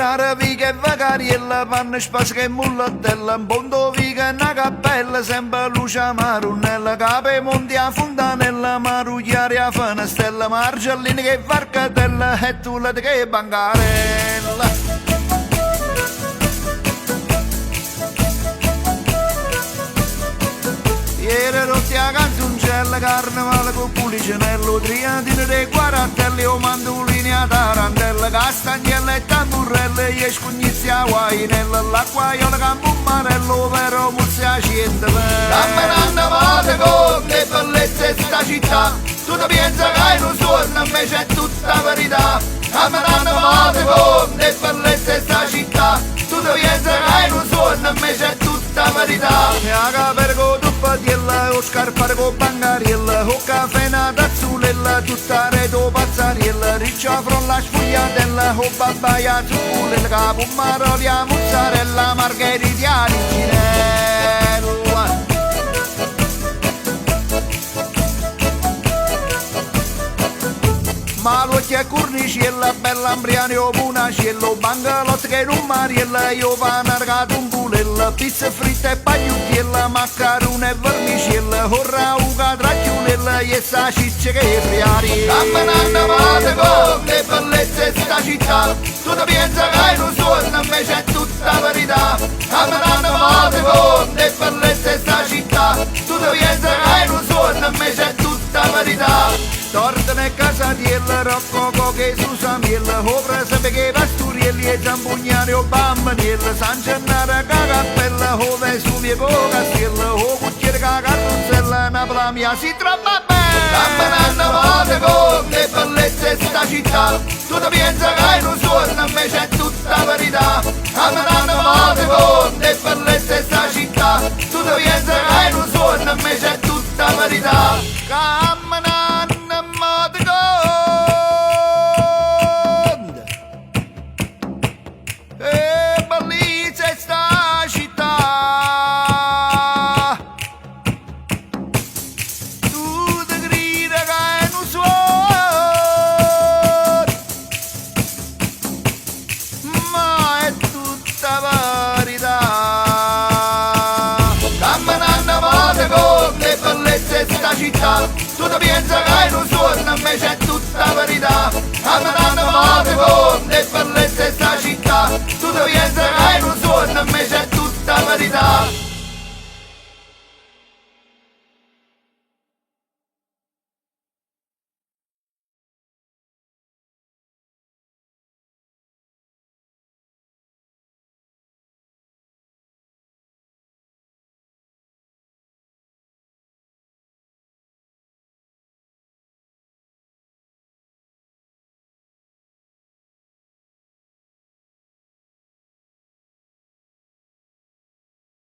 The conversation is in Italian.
rara viga e vacariella, panno spazio che mullattella, un pondo viga e una cappella, sempre luce a marunnella, cape monti a fontanella, marugliare a fanastella, margellini che varcatella, e tu la che bancarella. Ieri rotti a canzoncella, carnevale con pulicinello, triantino dei quarantelli, o mandolini a tarantella, castagnella e tamburrelle, gli scugnizzi a guainella, l'acquaiola campumarello, però muzzi a scendere. Camminando male con le bellezze sta città, tu ti pensa che hai un sogno, invece è tutta verità. Camminando male con le bellezze sta città, tu ti pensa che hai un sogno, invece è tutta verità. E a capere con o scarpare con bangariella, o caffè na tazzulella, tutta reto pazzariella, riccia frolla sfogliatella, o babbaia zuppulella, capo marolia, mozzarella, margherita originella. Malocchia e cornicella, bella ambriane o buonacello, bangalot che non mariella, io va nargato un bulella, pizza fritta e pagliuttiella, maccarone e vermicella, orra uga tracchiulella, e sa ciccia che friari. Camminando male con le bellezze sta città, tu ti pensa che hai un sogno, invece è tutta verità. Camminando male con le bellezze sta città, tu ti pensa che hai un sogno, invece è tutta verità. Tortone e casatiella, roccoco che su samiella, o presepe che pasturielli e zampugnari o bambaniella, San Gennaro che cappella, o vesuvie con castella, o cucchiere che carrozzella, Napoli mia si trova bene. Camminando male con le bellezze sta città, tu ti pensa che hai un sogno, invece è tutta verità. Camminando male con le bellezze sta città, tu ti pensa che hai un sogno, invece è tutta verità. Camminando città, tu ti pensa che hai un sogno, invece è tutta verità. Camminando male con le bellezze sta città, tu ti pensa